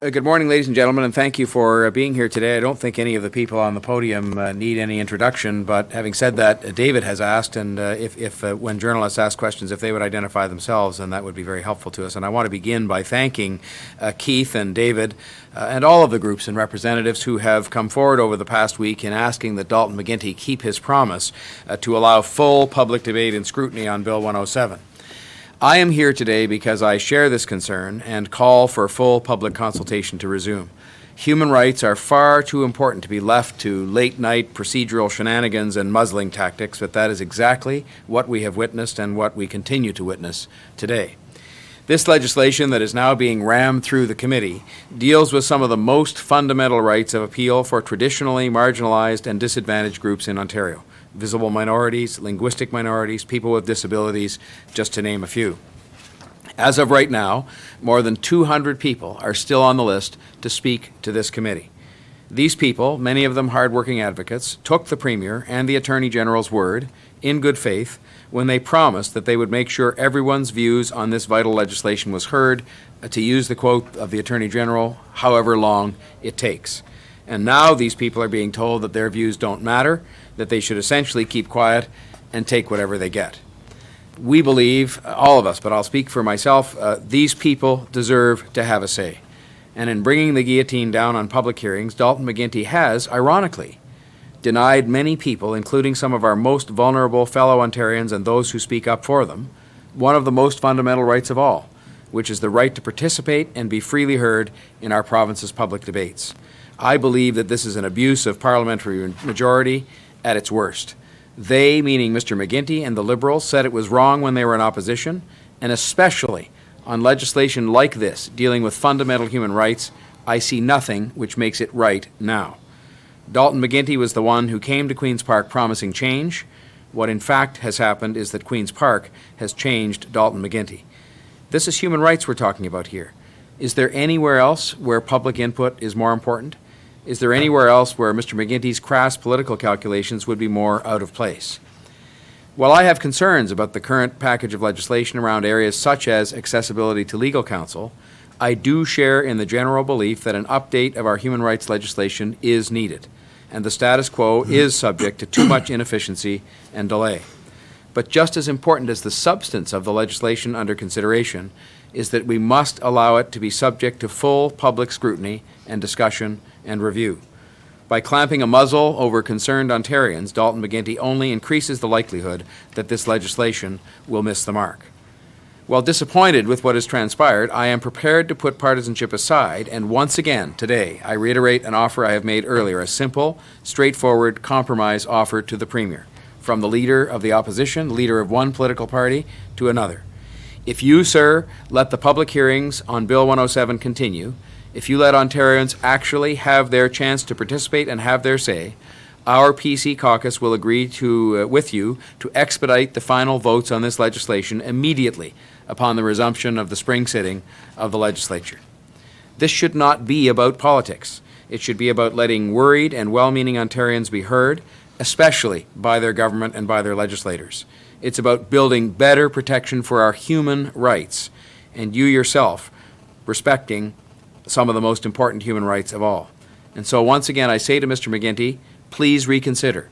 Good morning, ladies and gentlemen, and thank you for being here today. I don't think any of the people on the podium need any introduction, but having said that, David has asked, and if when journalists ask questions, if they would identify themselves, then that would be very helpful to us. And I want to begin by thanking Keith and David and all of the groups and representatives who have come forward over the past week in asking that Dalton McGuinty keep his promise to allow full public debate and scrutiny on Bill 107. I am here today because I share this concern and call for full public consultation to resume. Human rights are far too important to be left to late-night procedural shenanigans and muzzling tactics, but that is exactly what we have witnessed and what we continue to witness today. This legislation that is now being rammed through the committee deals with some of the most fundamental rights of appeal for traditionally marginalized and disadvantaged groups in Ontario. Visible minorities, linguistic minorities, people with disabilities, just to name a few. As of right now, more than 200 people are still on the list to speak to this committee. These people, many of them hardworking advocates, took the Premier and the Attorney General's word, in good faith, when they promised that they would make sure everyone's views on this vital legislation was heard, to use the quote of the Attorney General, however long it takes. And now these people are being told that their views don't matter, that they should essentially keep quiet and take whatever they get. We believe, all of us, but I'll speak for myself, these people deserve to have a say. And in bringing the guillotine down on public hearings, Dalton McGuinty has, ironically, denied many people, including some of our most vulnerable fellow Ontarians and those who speak up for them, one of the most fundamental rights of all, which is the right to participate and be freely heard in our province's public debates. I believe that this is an abuse of parliamentary majority at its worst. They, meaning Mr. McGuinty and the Liberals, said it was wrong when they were in opposition, and especially on legislation like this, dealing with fundamental human rights, I see nothing which makes it right now. Dalton McGuinty was the one who came to Queen's Park promising change. What in fact has happened is that Queen's Park has changed Dalton McGuinty. This is human rights we're talking about here. Is there anywhere else where public input is more important? Is there anywhere else where Mr. McGuinty's crass political calculations would be more out of place? While I have concerns about the current package of legislation around areas such as accessibility to legal counsel, I do share in the general belief that an update of our human rights legislation is needed, and the status quo is subject to too much inefficiency and delay. But just as important as the substance of the legislation under consideration is that we must allow it to be subject to full public scrutiny and discussion and review. By clamping a muzzle over concerned Ontarians, Dalton McGuinty only increases the likelihood that this legislation will miss the mark. While disappointed with what has transpired, I am prepared to put partisanship aside, and once again today I reiterate an offer I have made earlier, a simple, straightforward compromise offer to the Premier, from the Leader of the Opposition, leader of one political party, to another. If you, sir, let the public hearings on Bill 107 continue, if you let Ontarians actually have their chance to participate and have their say, our PC caucus will agree with you to expedite the final votes on this legislation immediately upon the resumption of the spring sitting of the legislature. This should not be about politics. It should be about letting worried and well-meaning Ontarians be heard, especially by their government and by their legislators. It's about building better protection for our human rights, and you yourself respecting some of the most important human rights of all. And so once again, I say to Mr. McGuinty, please reconsider.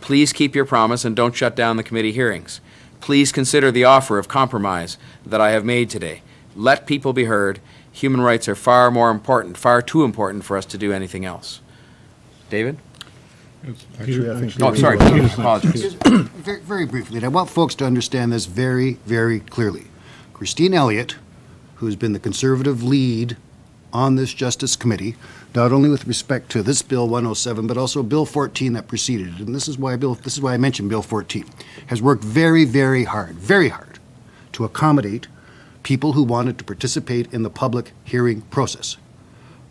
Please keep your promise and don't shut down the committee hearings. Please consider the offer of compromise that I have made today. Let people be heard. Human rights are far more important, far too important for us to do anything else. David? Actually, I think Oh, sorry, Peter, apologies. very, very briefly, and I want folks to understand this very, very clearly. Christine Elliott, who's been the Conservative lead on this Justice Committee, not only with respect to this Bill 107, but also Bill 14 that preceded it, and this is why I mentioned Bill 14, has worked very, very hard to accommodate people who wanted to participate in the public hearing process.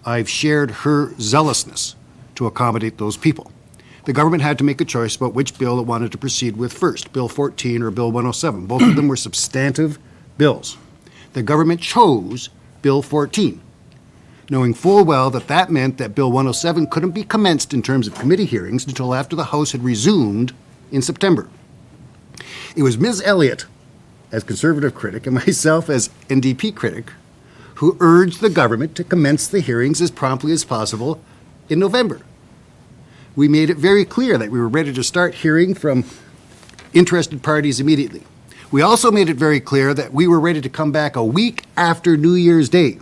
I've shared her zealousness to accommodate those people. The government had to make a choice about which bill it wanted to proceed with first, Bill 14 or Bill 107. Both of them were substantive bills. The government chose Bill 14, knowing full well that that meant that Bill 107 couldn't be commenced in terms of committee hearings until after the House had resumed in September. It was Ms. Elliott, as Conservative critic, and myself as NDP critic, who urged the government to commence the hearings as promptly as possible in November. We made it very clear that we were ready to start hearing from interested parties immediately. We also made it very clear that we were ready to come back a week after New Year's Day.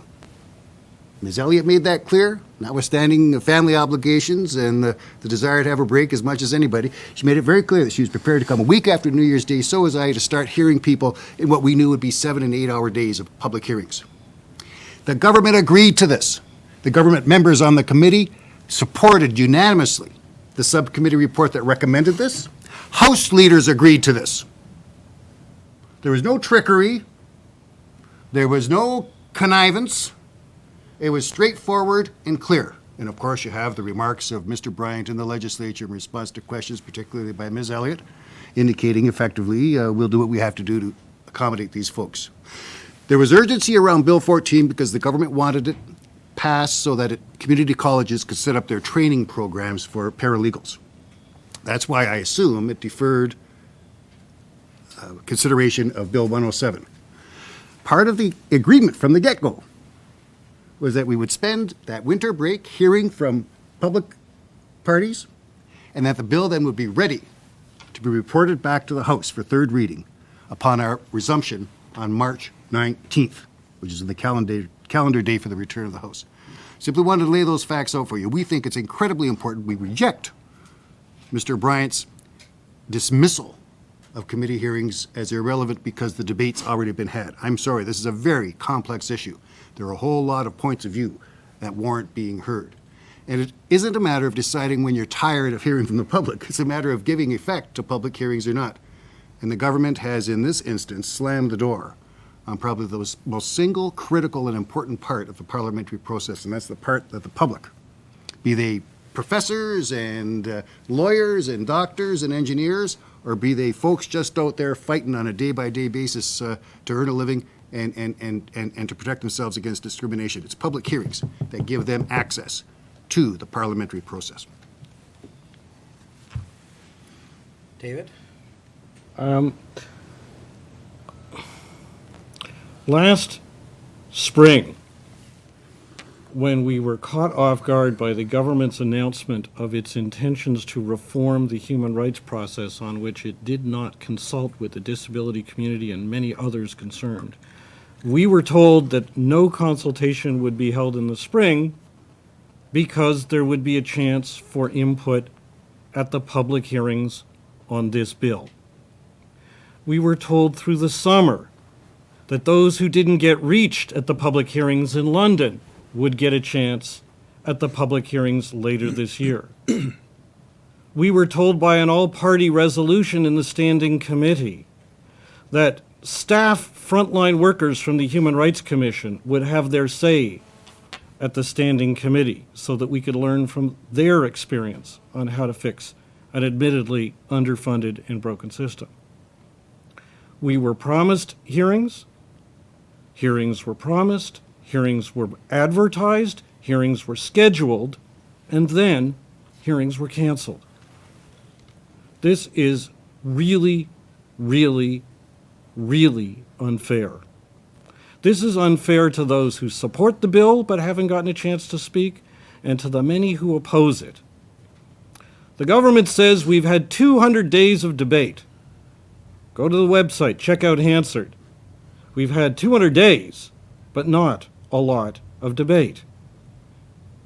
Ms. Elliott made that clear, notwithstanding the family obligations and the desire to have a break as much as anybody. She made it very clear that she was prepared to come a week after New Year's Day, so was I, to start hearing people in what we knew would be 7 and 8 hour days of public hearings. The government agreed to this. The government members on the committee supported unanimously the subcommittee report that recommended this. House leaders agreed to this. There was no trickery. There was no connivance. It was straightforward and clear. And of course, you have the remarks of Mr. Bryant in the legislature in response to questions, particularly by Ms. Elliott, indicating effectively we'll do what we have to do to accommodate these folks. There was urgency around Bill 14 because the government wanted it passed so that community colleges could set up their training programs for paralegals. That's why I assume it deferred consideration of Bill 107. Part of the agreement from the get-go was that we would spend that winter break hearing from public parties, and that the bill then would be ready to be reported back to the House for third reading upon our resumption on March 19th, which is the calendar day for the return of the House. Simply wanted to lay those facts out for you. We think it's incredibly important. We reject Mr. Bryant's dismissal of committee hearings as irrelevant because the debate's already been had. I'm sorry, this is a very complex issue. There are a whole lot of points of view that warrant being heard. And it isn't a matter of deciding when you're tired of hearing from the public. It's a matter of giving effect to public hearings or not. And the government has, in this instance, slammed the door on probably the most single, critical, and important part of the parliamentary process, and that's the part that the public, be they professors and lawyers and doctors and engineers, or be they folks just out there fighting on a day-by-day basis to earn a living and to protect themselves against discrimination. It's public hearings that give them access to the parliamentary process. David? Last spring, when we were caught off guard by the government's announcement of its intentions to reform the human rights process on which it did not consult with the disability community and many others concerned, we were told that no consultation would be held in the spring because there would be a chance for input at the public hearings on this bill. We were told through the summer that those who didn't get reached at the public hearings in London would get a chance at the public hearings later this year. We were told by an all-party resolution in the Standing Committee that staff frontline workers from the Human Rights Commission would have their say at the Standing Committee so that we could learn from their experience on how to fix an admittedly underfunded and broken system. We were promised hearings. Hearings were promised. Hearings were advertised. Hearings were scheduled. And then hearings were canceled. This is really, really, really unfair. This is unfair to those who support the bill but haven't gotten a chance to speak, and to the many who oppose it. The government says we've had 200 days of debate. Go to the website, check out Hansard. We've had 200 days, but not a lot of debate.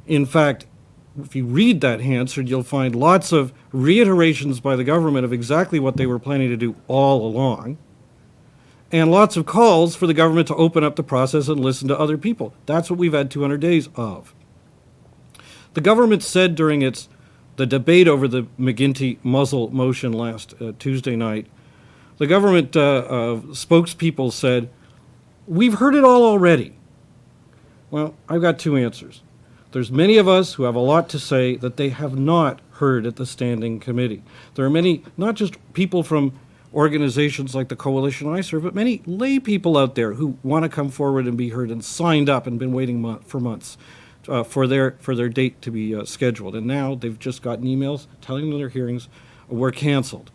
In fact, if you read that Hansard, you'll find lots of reiterations by the government of exactly what they were planning to do all along, and lots of calls for the government to open up the process and listen to other people. That's what we've had 200 days of. The government said during the debate over the McGuinty muzzle motion last Tuesday night, the government spokespeople said, "We've heard it all already." Well, I've got two answers. There's many of us who have a lot to say that they have not heard at the Standing Committee. There are many, not just people from organizations like the coalition I serve, but many lay people out there who want to come forward and be heard and signed up and been waiting for months for their date to be scheduled. And now they've just gotten emails telling them their hearings were canceled.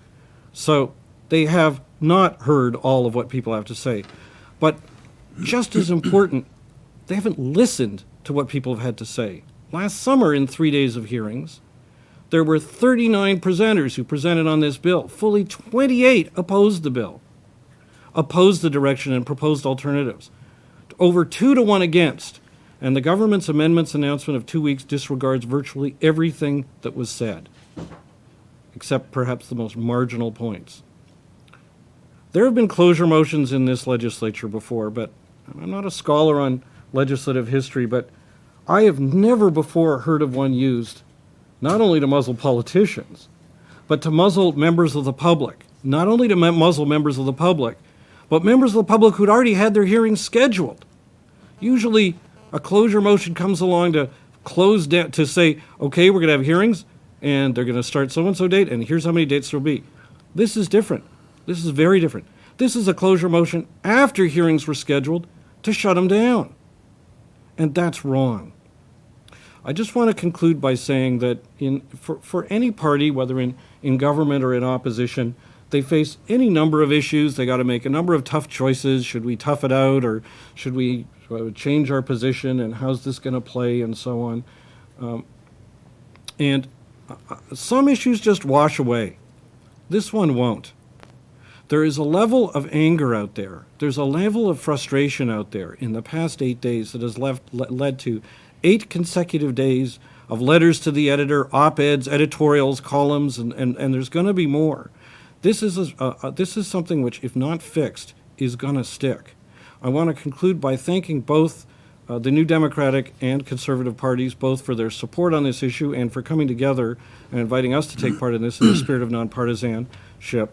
So they have not heard all of what people have to say. But just as important, They haven't listened to what people have had to say. Last summer, in 3 days of hearings, there were 39 presenters who presented on this bill. Fully 28 opposed the bill, opposed the direction, and proposed alternatives. Over 2-1 against. And the government's amendments announcement of 2 weeks disregards virtually everything that was said, except perhaps the most marginal points. There have been closure motions in this legislature before, but I'm not a scholar on legislative history, but I have never before heard of one used not only to muzzle politicians, but to muzzle members of the public. Not only to muzzle members of the public, but members of the public who'd already had their hearings scheduled. Usually, a closure motion comes along to close down, to say, okay, we're going to have hearings, and they're going to start so-and-so date, and here's how many dates there'll be. This is different. This is very different. This is a closure motion after hearings were scheduled to shut them down. And that's wrong. I just want to conclude by saying that for any party, whether in government or in opposition, they face any number of issues. They got to make a number of tough choices. Should we tough it out, or should we change our position, and how's this going to play, and so on. And some issues just wash away. This one won't. There is a level of anger out there. There's a level of frustration out there in the past 8 days that has led to 8 consecutive days of letters to the editor, op-eds, editorials, columns, and there's going to be more. This is something which, if not fixed, is going to stick. I want to conclude by thanking both the New Democratic and Conservative parties, both for their support on this issue and for coming together and inviting us to take part in this in the spirit of nonpartisanship.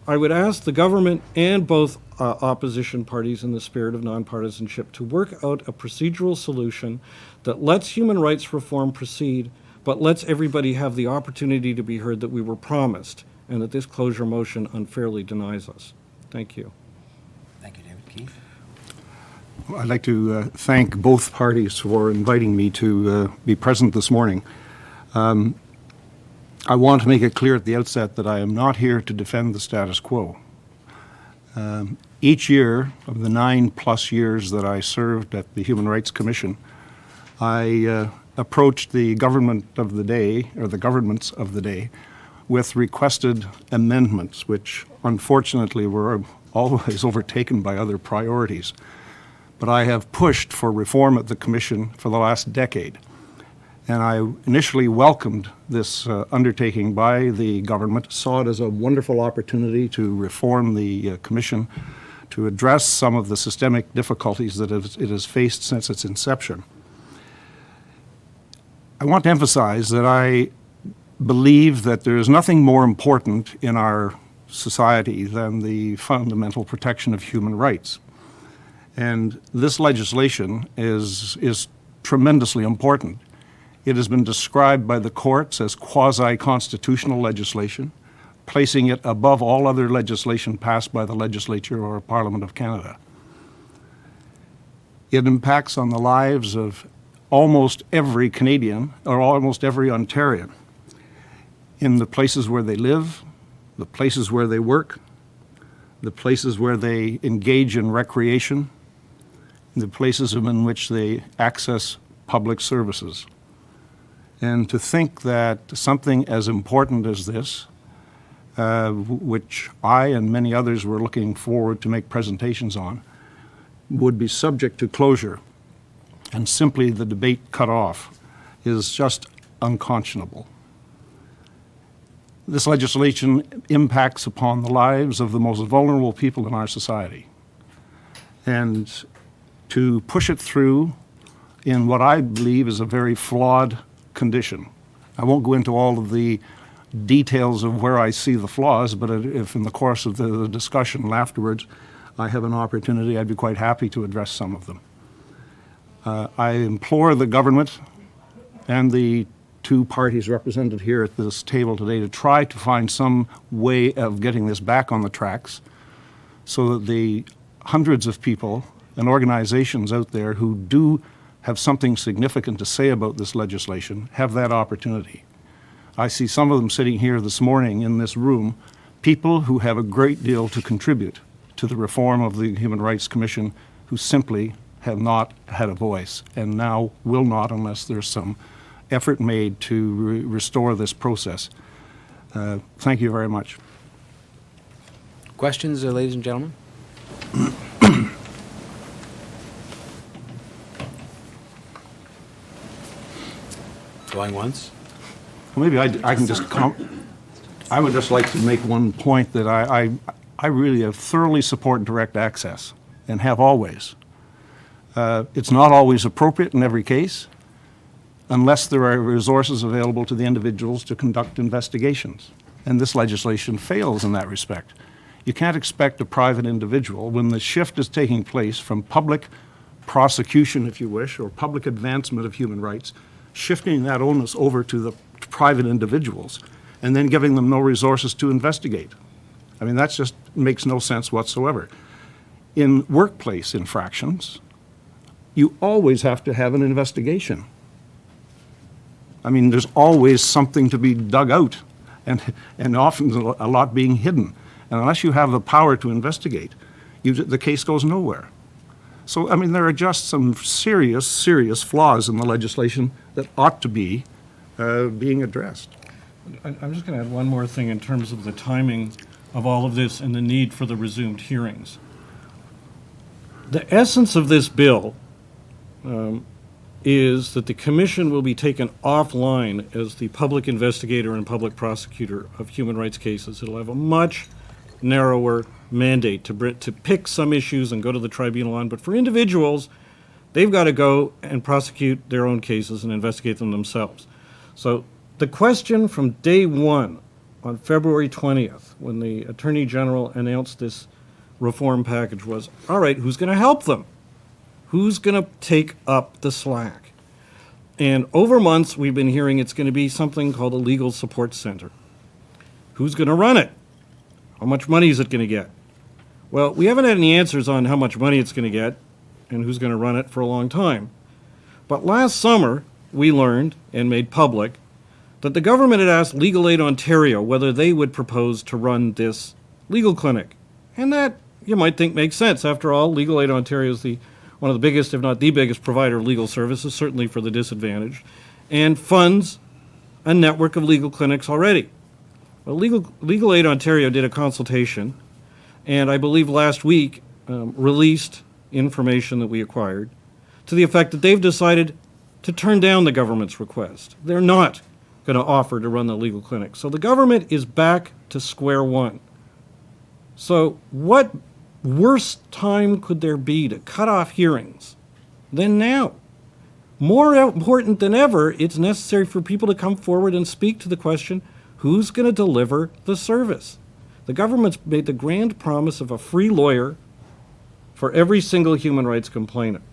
I would ask the government and both opposition parties in the spirit of nonpartisanship to work out a procedural solution that lets human rights reform proceed, but lets everybody have the opportunity to be heard that we were promised, and that this closure motion unfairly denies us. Thank you. Thank you, David. Keith? I'd like to thank both parties for inviting me to be present this morning. I want to make it clear at the outset that I am not here to defend the status quo. Each year of the 9+ years that I served at the Human Rights Commission, I approached the government of the day, or the governments of the day, with requested amendments, which unfortunately were always overtaken by other priorities. But I have pushed for reform at the Commission for the last decade. And I initially welcomed this undertaking by the government, saw it as a wonderful opportunity to reform the Commission, to address some of the systemic difficulties that it has faced since its inception. I want to emphasize that I believe that there is nothing more important in our society than the fundamental protection of human rights. And this legislation is tremendously important. It has been described by the courts as quasi-constitutional legislation, placing it above all other legislation passed by the Legislature or Parliament of Canada. It impacts on the lives of almost every Canadian or almost every Ontarian in the places where they live, the places where they work, the places where they engage in recreation, the places in which they access public services. And to think that something as important as this, which I and many others were looking forward to make presentations on, would be subject to closure and simply the debate cut off is just unconscionable. This legislation impacts upon the lives of the most vulnerable people in our society. And to push it through in what I believe is a very flawed condition. I won't go into all of the details of where I see the flaws, but if in the course of the discussion afterwards I have an opportunity, I'd be quite happy to address some of them. I implore the government and the two parties represented here at this table today to try to find some way of getting this back on the tracks so that the hundreds of people and organizations out there who do have something significant to say about this legislation have that opportunity. I see some of them sitting here this morning in this room, people who have a great deal to contribute to the reform of the Human Rights Commission who simply have not had a voice, and now will not unless there's some effort made to restore this process. Thank you very much. Questions, ladies and gentlemen? Going once? Maybe I can just I would just like to make one point that I really have thoroughly support direct access and have always. It's not always appropriate in every case unless there are resources available to the individuals to conduct investigations. And this legislation fails in that respect. You can't expect a private individual, when the shift is taking place from public prosecution, if you wish, or public advancement of human rights, shifting that onus over to the private individuals and then giving them no resources to investigate. I mean, that just makes no sense whatsoever. In workplace infractions, you always have to have an investigation. I mean, there's always something to be dug out, and often a lot being hidden. And unless you have the power to investigate, the case goes nowhere. So, I mean, there are just some serious, serious flaws in the legislation that ought to be being addressed. I'm just going to add one more thing in terms of the timing of all of this and the need for the resumed hearings. The essence of this bill is that the commission will be taken offline as the public investigator and public prosecutor of human rights cases. It'll have a much narrower mandate to pick some issues and go to the tribunal on, but for individuals, they've got to go and prosecute their own cases and investigate them themselves. So the question from day one on February 20th, when the Attorney General announced this reform package, was, all right, who's going to help them? Who's going to take up the slack? And over months, we've been hearing it's going to be something called a legal support center. Who's going to run it? How much money is it going to get? Well, we haven't had any answers on how much money it's going to get and who's going to run it for a long time. But last summer, we learned and made public that the government had asked Legal Aid Ontario whether they would propose to run this legal clinic. And that, you might think, makes sense. After all, Legal Aid Ontario is one of the biggest, if not the biggest, provider of legal services, certainly for the disadvantaged, and funds a network of legal clinics already. Well, Legal Aid Ontario did a consultation, and I believe last week released information that we acquired to the effect that they've decided to turn down the government's request. They're not going to offer to run the legal clinic. So the government is back to square one. So what worse time could there be to cut off hearings than now? More important than ever, it's necessary for people to come forward and speak to the question, who's going to deliver the service? The government's made the grand promise of a free lawyer for every single human rights complainant,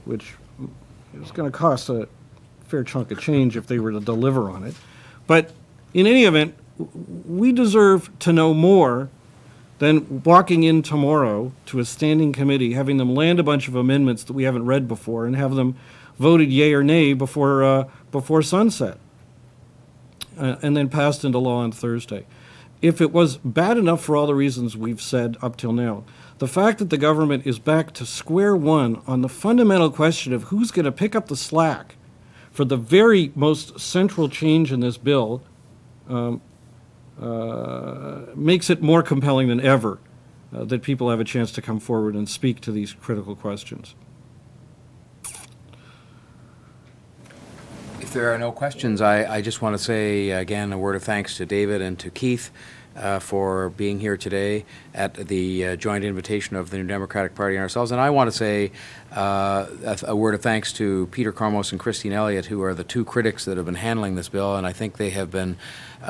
which is going to cost a fair chunk of change if they were to deliver on it. But in any event, we deserve to know more than walking in tomorrow to a standing committee, having them land a bunch of amendments that we haven't read before and have them voted yea or nay before sunset, and then passed into law on Thursday. If it was bad enough for all the reasons we've said up till now, the fact that the government is back to square one on the fundamental question of who's going to pick up the slack for the very most central change in this bill makes it more compelling than ever that people have a chance to come forward and speak to these critical questions. If there are no questions, I just want to say again a word of thanks to David and to Keith for being here today at the joint invitation of the New Democratic Party and ourselves. And I want to say a word of thanks to Peter Kormos and Christine Elliott, who are the two critics that have been handling this bill, and I think they have been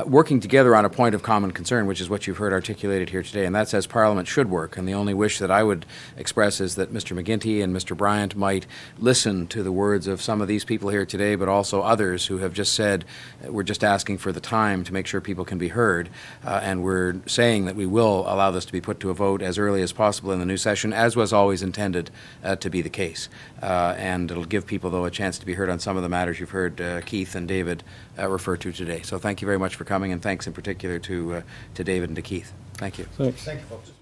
working together on a point of common concern, which is what you've heard articulated here today, and that's as Parliament should work. And the only wish that I would express is that Mr. McGuinty and Mr. Bryant might listen to the words of some of these people here today, but also others who have just said, we're just asking for the time to make sure people can be heard, and we're saying that we will allow this to be put to a vote as early as possible in the new session, as was always intended to be the case. And it'll give people, though, a chance to be heard on some of the matters you've heard Keith and David refer to today. So thank you very much for coming, and thanks in particular to David and to Keith. Thank you. Thanks. Thank you, folks.